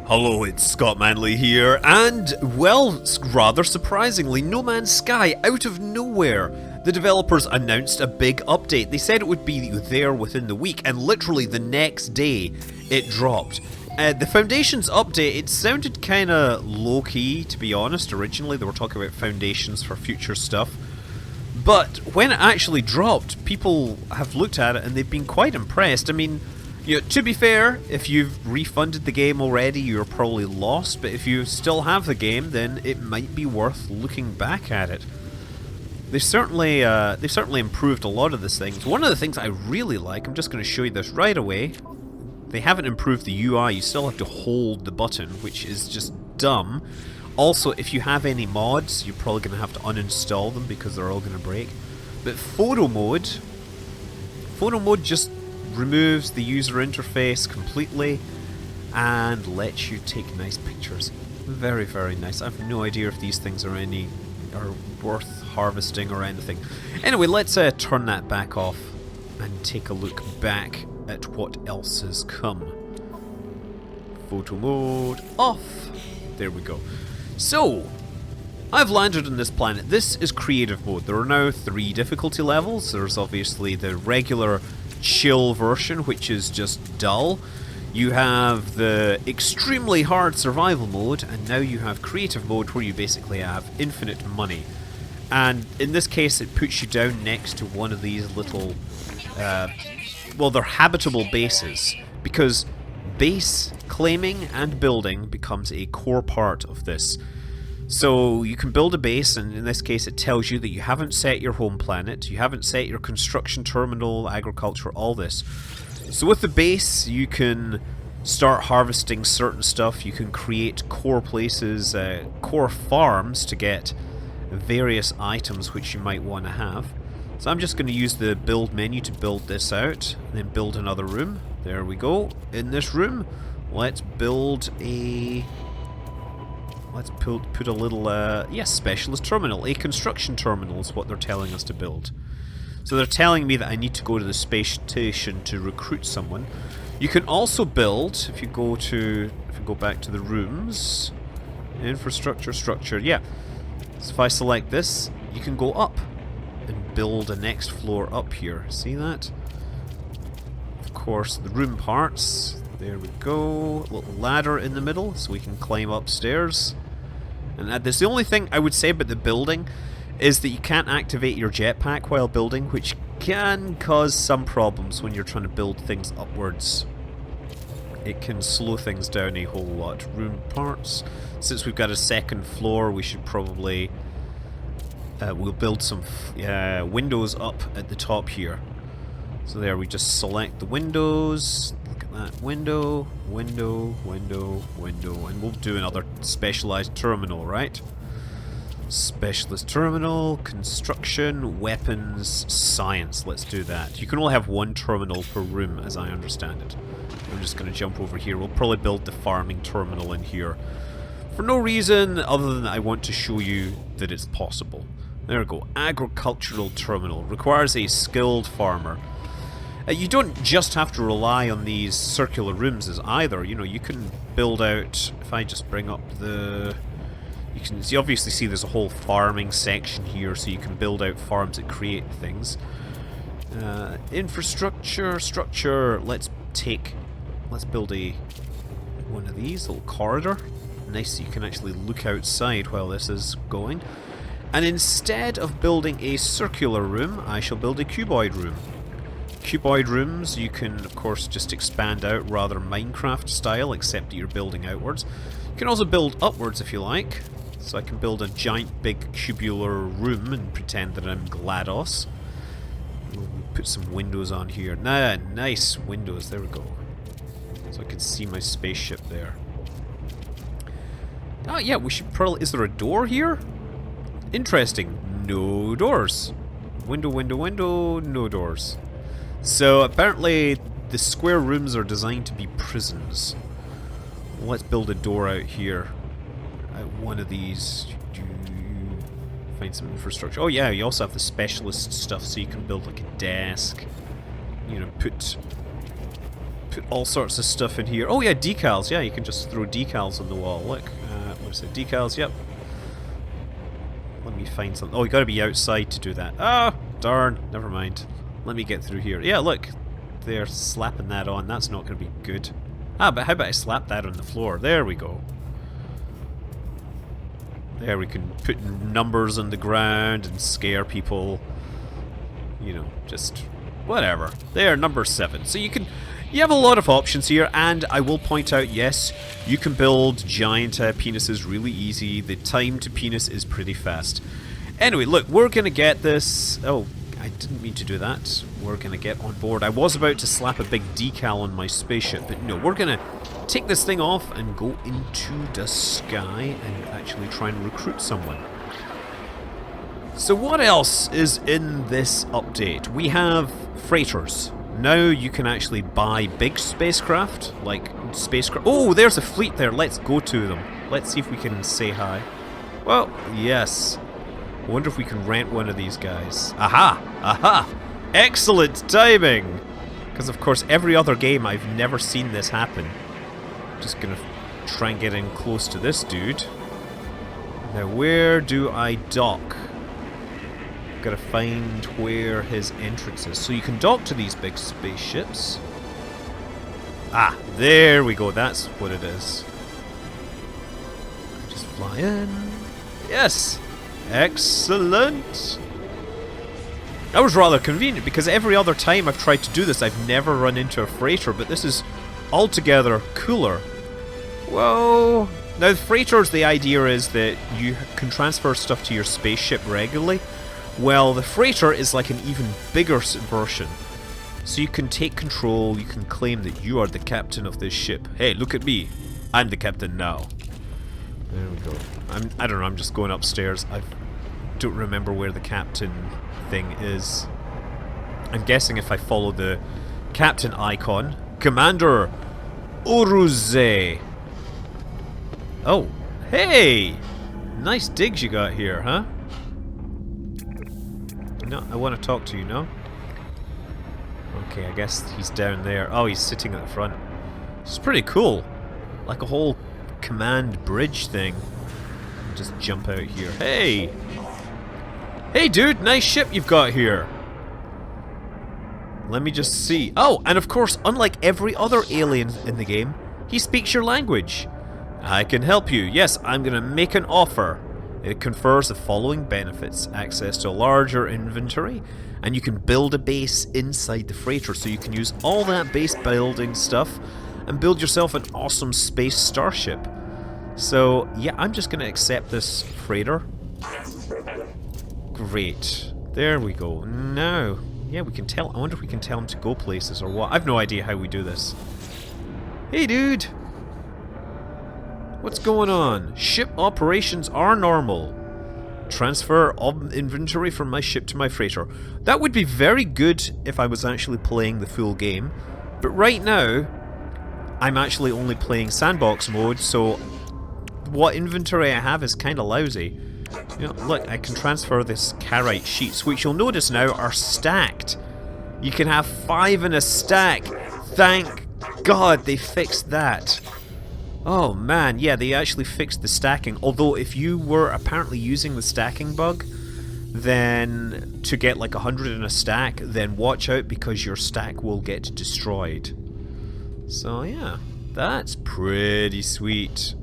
Hello, it's Scott Manley here, and, well, rather surprisingly, No Man's Sky, out of nowhere, the developers announced a big update. They said it would be there within the week, and literally the next day, it dropped. The Foundations update, it sounded kinda low-key, to be honest. Originally, they were talking about Foundations for future stuff. But when it actually dropped, people have looked at it and they've been quite impressed. I mean, to be fair, if you've refunded the game already, you're probably lost, but if you still have the game, then it might be worth looking back at it. They've certainly improved a lot of these things. One of the things I really like, I'm just going to show you this right away, they haven't improved the UI, you still have to hold the button, which is just dumb. Also, if you have any mods, you're probably going to have to uninstall them because they're all going to break. But photo mode just removes the user interface completely and lets you take nice pictures. Very, very nice. I have no idea if these things are worth harvesting or anything. Anyway, let's turn that back off and take a look back at what else has come. Photo mode off. There we go. So, I've landed on this planet. This is creative mode. There are now 3 difficulty levels. There's obviously the regular chill version, which is just dull. You have the extremely hard survival mode, and now you have creative mode where you basically have infinite money. And in this case, it puts you down next to one of these little, well, they're habitable bases, because base claiming and building becomes a core part of this. So you can build a base, and in this case it tells you that you haven't set your home planet, you haven't set your construction terminal, agriculture, all this. So with the base you can start harvesting certain stuff, you can create core places, core farms to get various items which you might want to have. So I'm just going to use the build menu to build this out, and then build another room. There we go. In this room, let's build a... Let's put a little, yes, specialist terminal. A construction terminal is what they're telling us to build. So they're telling me that I need to go to the space station to recruit someone. You can also build, if you go back to the rooms, infrastructure, structure, yeah. So if I select this, you can go up and build a next floor up here. See that? Of course, the room parts. There we go. A little ladder in the middle so we can climb upstairs. And that's the only thing I would say about the building is that you can't activate your jetpack while building, which can cause some problems when you're trying to build things upwards. It can slow things down a whole lot. Room parts. Since we've got a second floor, we should probably... we'll build some windows up at the top here. So there, we just select the windows. Look at that. Window, window, window, window. And we'll do another specialized terminal, right? Specialist terminal, construction, weapons, science. Let's do that. You can only have 1 terminal per room, as I understand it. I'm just going to jump over here. We'll probably build the farming terminal in here. For no reason other than I want to show you that it's possible. There we go. Agricultural terminal. Requires a skilled farmer. You don't just have to rely on these circular rooms as either. You know, you can build out... If I just bring up the... You can obviously see there's a whole farming section here, so you can build out farms that create things. Infrastructure, structure. Let's build one of these, little corridor. Nice, so you can actually look outside while this is going. And instead of building a circular room, I shall build a cuboid room. Cuboid rooms you can of course just expand out rather Minecraft style, except that you're building outwards. You can also build upwards if you like. So I can build a giant big cubular room and pretend that I'm GLaDOS. We'll put some windows on here. Nice windows, there we go. So I can see my spaceship there. Oh yeah, we should probably... Is there a door here? Interesting. No doors. Window, window, window, no doors. So apparently the square rooms are designed to be prisons. Let's build a door out here. One of these. Find some infrastructure. Oh yeah, you also have the specialist stuff, so you can build like a desk. You know, put Got all sorts of stuff in here. Oh yeah, decals. Yeah, you can just throw decals on the wall. Look, what is it? Decals. Yep. Let me find something. Oh, you got to be outside to do that. Ah, darn. Never mind. Let me get through here. Yeah, look, they're slapping that on. That's not going to be good. Ah, but how about I slap that on the floor? There we go. There, we can put numbers on the ground and scare people. You know, just whatever. There, number 7. So you have a lot of options here, and I will point out, yes, you can build giant penises really easy. The time to penis is pretty fast. Anyway, look, we're gonna get this. Oh, I didn't mean to do that. We're gonna get on board. I was about to slap a big decal on my spaceship, but no, we're gonna take this thing off and go into the sky and actually try and recruit someone. So what else is in this update? We have freighters. Now you can actually buy big spacecraft, like spacecraft. Oh, there's a fleet there. Let's go to them. Let's see if we can say hi. Well, yes. I wonder if we can rent one of these guys. Aha! Aha! Excellent timing! Because of course every other game I've never seen this happen. Just gonna try and get in close to this dude. Now where do I dock? Gotta find where his entrance is. So you can dock to these big spaceships. Ah, there we go. That's what it is. Just fly in. Yes! Excellent! That was rather convenient because every other time I've tried to do this I've never run into a freighter, but this is altogether cooler. Whoa! Now the freighters, the idea is that you can transfer stuff to your spaceship regularly. Well, the freighter is like an even bigger version. So you can take control, you can claim that you are the captain of this ship. Hey, look at me. I'm the captain now. There we go. I don't know, I'm just going upstairs. I don't remember where the captain thing is. I'm guessing if I follow the captain icon. Commander Uruze. Oh, hey! Nice digs you got here, huh? No, I want to talk to you, no? Okay, I guess he's down there. Oh, he's sitting at the front. It's pretty cool. Like a whole command bridge thing. I'll just jump out here. Hey! Hey dude, nice ship you've got here. Let me just see. Oh, and of course, unlike every other alien in the game, he speaks your language. I can help you. Yes, I'm gonna make an offer. It confers the following benefits: access to a larger inventory, and you can build a base inside the freighter, so you can use all that base building stuff and build yourself an awesome space starship. So yeah, I'm just gonna accept this freighter. Great. There we go. Now, yeah, we can tell. I wonder if we can tell him to go places or what. I've no idea how we do this. Hey dude! What's going on? Ship operations are normal. Transfer of inventory from my ship to my freighter. That would be very good if I was actually playing the full game. But right now, I'm actually only playing sandbox mode, so what inventory I have is kind of lousy. You know, look, I can transfer this carite sheets, which you'll notice now are stacked. You can have 5 in a stack. Thank God they fixed that. Oh man, yeah, they actually fixed the stacking. Although if you were apparently using the stacking bug, then to get like 100 in a stack, then watch out because your stack will get destroyed. So yeah, that's pretty sweet.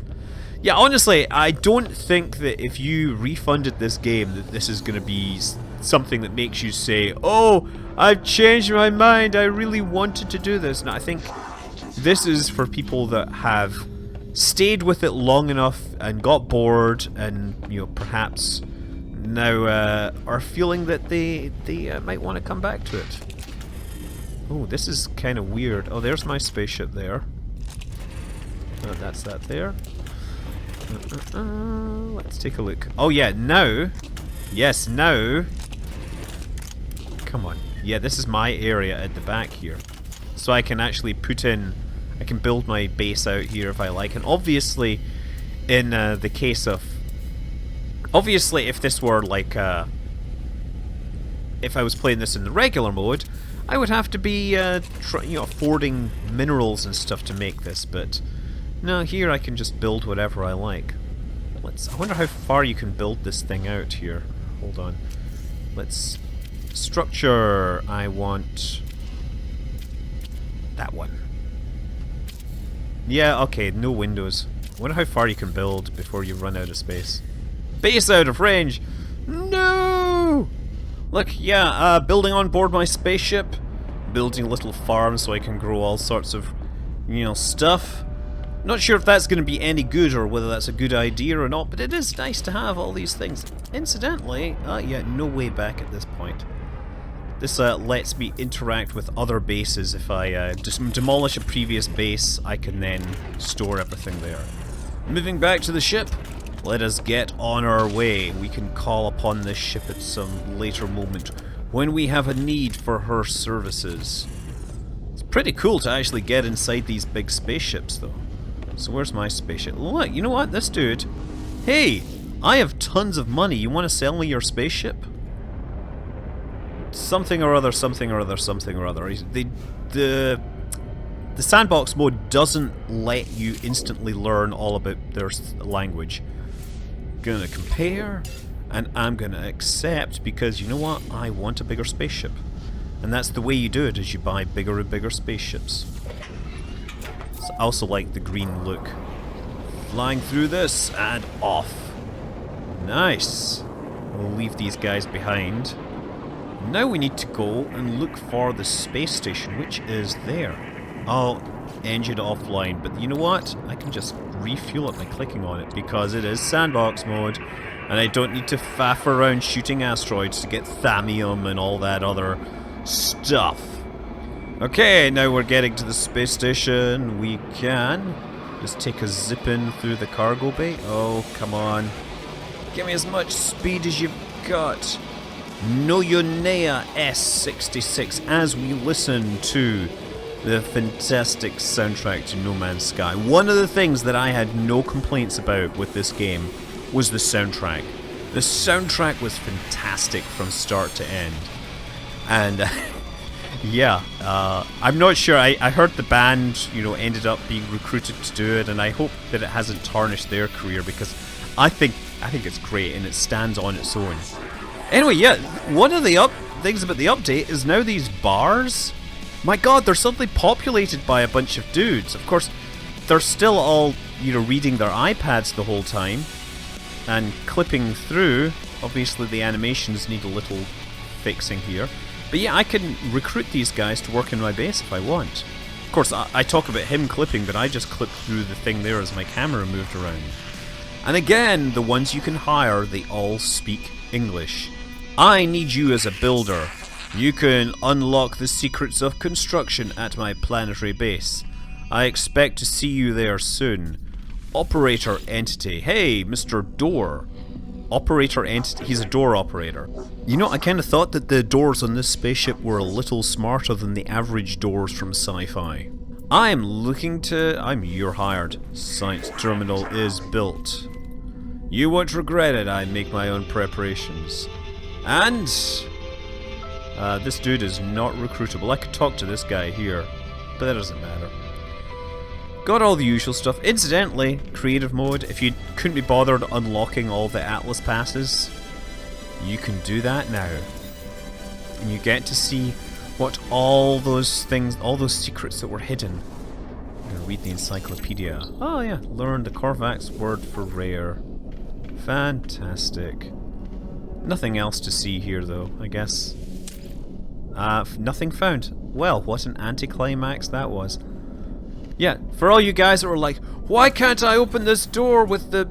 Yeah, honestly, I don't think that if you refunded this game that this is going to be something that makes you say, oh, I've changed my mind, I really wanted to do this. No, I think this is for people that have stayed with it long enough and got bored and, you know, perhaps now are feeling that they might want to come back to it. Oh, this is kind of weird. Oh, there's my spaceship there. That's that there. Let's take a look. Oh yeah, now. Yes, now. Come on. Yeah, this is my area at the back here. So I can actually put in, I can build my base out here if I like. And obviously, in the case of, obviously if this were like, if I was playing this in the regular mode, I would have to be, affording minerals and stuff to make this, but no, here I can just build whatever I like. I wonder how far you can build this thing out here. Hold on. Let's... Structure. I want... that one. Yeah, okay, no windows. I wonder how far you can build before you run out of space. Base out of range! No! Look, yeah, building on board my spaceship. Building a little farm so I can grow all sorts of, stuff. Not sure if that's going to be any good or whether that's a good idea or not, but it is nice to have all these things. Incidentally, yeah, no way back at this point. This lets me interact with other bases. If I just demolish a previous base, I can then store everything there. Moving back to the ship, let us get on our way. We can call upon this ship at some later moment when we have a need for her services. It's pretty cool to actually get inside these big spaceships, though. So where's my spaceship? Look, you know what? This dude... Hey! I have tons of money. You want to sell me your spaceship? Something or other, something or other, something or other. The sandbox mode doesn't let you instantly learn all about their language. Gonna compare, and I'm gonna accept, because you know what? I want a bigger spaceship. And that's the way you do it, is you buy bigger and bigger spaceships. I also like the green look. Flying through this and off. Nice. We'll leave these guys behind. Now we need to go and look for the space station, which is there. Oh, engine offline. But you know what? I can just refuel it by clicking on it because it is sandbox mode. And I don't need to faff around shooting asteroids to get thamium and all that other stuff. Okay, now we're getting to the space station. We can just take a zip in through the cargo bay. Oh, come on. Give me as much speed as you've got. Noyonea S66 as we listen to the fantastic soundtrack to No Man's Sky. One of the things that I had no complaints about with this game was the soundtrack. The soundtrack was fantastic from start to end. And... yeah, I'm not sure. I heard the band, ended up being recruited to do it, and I hope that it hasn't tarnished their career because I think it's great and it stands on its own. Anyway, yeah, one of the things about the update is now these bars. My God, they're suddenly populated by a bunch of dudes. Of course, they're still all reading their iPads the whole time and clipping through. Obviously, the animations need a little fixing here. But yeah, I can recruit these guys to work in my base if I want. Of course, I talk about him clipping, but I just clip through the thing there as my camera moved around. And again, the ones you can hire, they all speak English. I need you as a builder. You can unlock the secrets of construction at my planetary base. I expect to see you there soon. Operator entity. Hey, Mr. Door. Operator entity. He's a door operator. I kind of thought that the doors on this spaceship were a little smarter than the average doors from sci-fi. I'm you're hired. Science terminal is built. You won't regret it. I make my own preparations. And this dude is not recruitable. I could talk to this guy here, but that doesn't matter. Got all the usual stuff. Incidentally, creative mode, if you couldn't be bothered unlocking all the Atlas passes, you can do that now. And you get to see what all those things, all those secrets that were hidden. I'm going to read the encyclopedia. Oh yeah, learn the Korvax word for rare. Fantastic. Nothing else to see here though, I guess. Nothing found. Well, what an anticlimax that was. Yeah, for all you guys that were like, why can't I open this door with the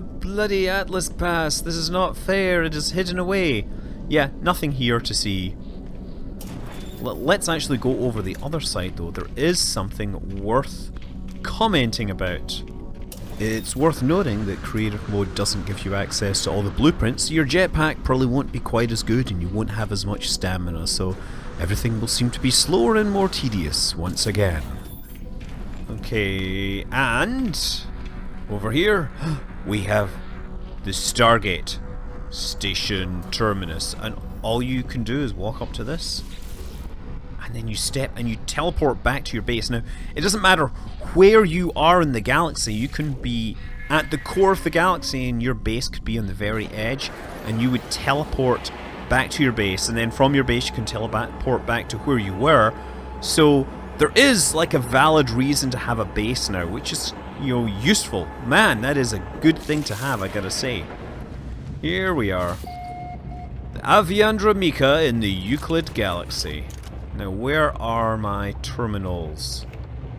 bloody Atlas pass? This is not fair, it is hidden away. Yeah, nothing here to see. Let's actually go over the other side though. There is something worth commenting about. It's worth noting that creative mode doesn't give you access to all the blueprints, so your jetpack probably won't be quite as good and you won't have as much stamina, so everything will seem to be slower and more tedious once again. Okay, and over here we have the Stargate Station Terminus, and all you can do is walk up to this and then you step and you teleport back to your base. Now, it doesn't matter where you are in the galaxy. You can be at the core of the galaxy and your base could be on the very edge, and you would teleport back to your base, and then from your base you can teleport back to where you were. So there is like a valid reason to have a base now, which is, you know, useful. Man, that is a good thing to have, I gotta say. Here we are. The Aviandra Mika in the Euclid Galaxy. Now, where are my terminals?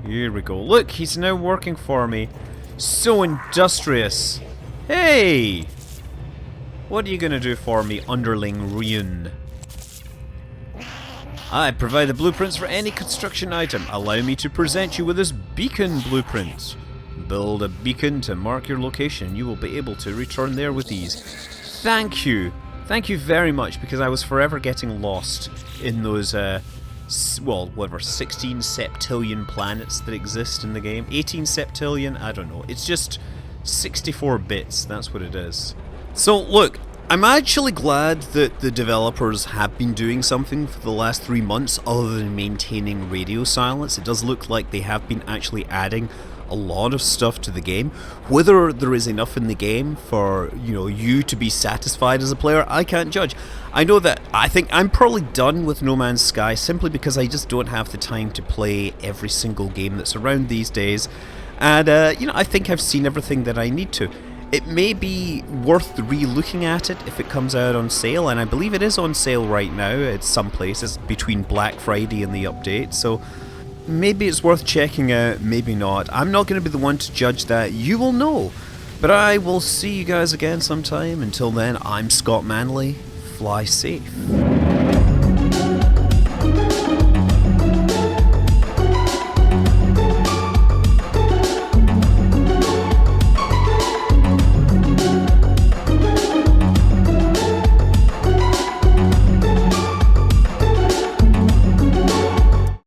Here we go. Look, he's now working for me. So industrious. Hey! What are you gonna do for me, underling Ryun? I provide the blueprints for any construction item. Allow me to present you with this beacon blueprint. Build a beacon to mark your location. You will be able to return there with ease. Thank you. Thank you very much, because I was forever getting lost in those, well, whatever, 16 septillion planets that exist in the game. 18 septillion? I don't know. It's just 64 bits. That's what it is. So, look, I'm actually glad that the developers have been doing something for the last 3 months other than maintaining radio silence. It does look like they have been actually adding a lot of stuff to the game. Whether there is enough in the game for, you know, you to be satisfied as a player, I can't judge. I know that I think I'm probably done with No Man's Sky simply because I just don't have the time to play every single game that's around these days. And, you know, I think I've seen everything that I need to. It may be worth re-looking at it if it comes out on sale, and I believe it is on sale right now at some places between Black Friday and the update, so maybe it's worth checking out, maybe not. I'm not going to be the one to judge that, you will know. But I will see you guys again sometime. Until then, I'm Scott Manley. Fly safe.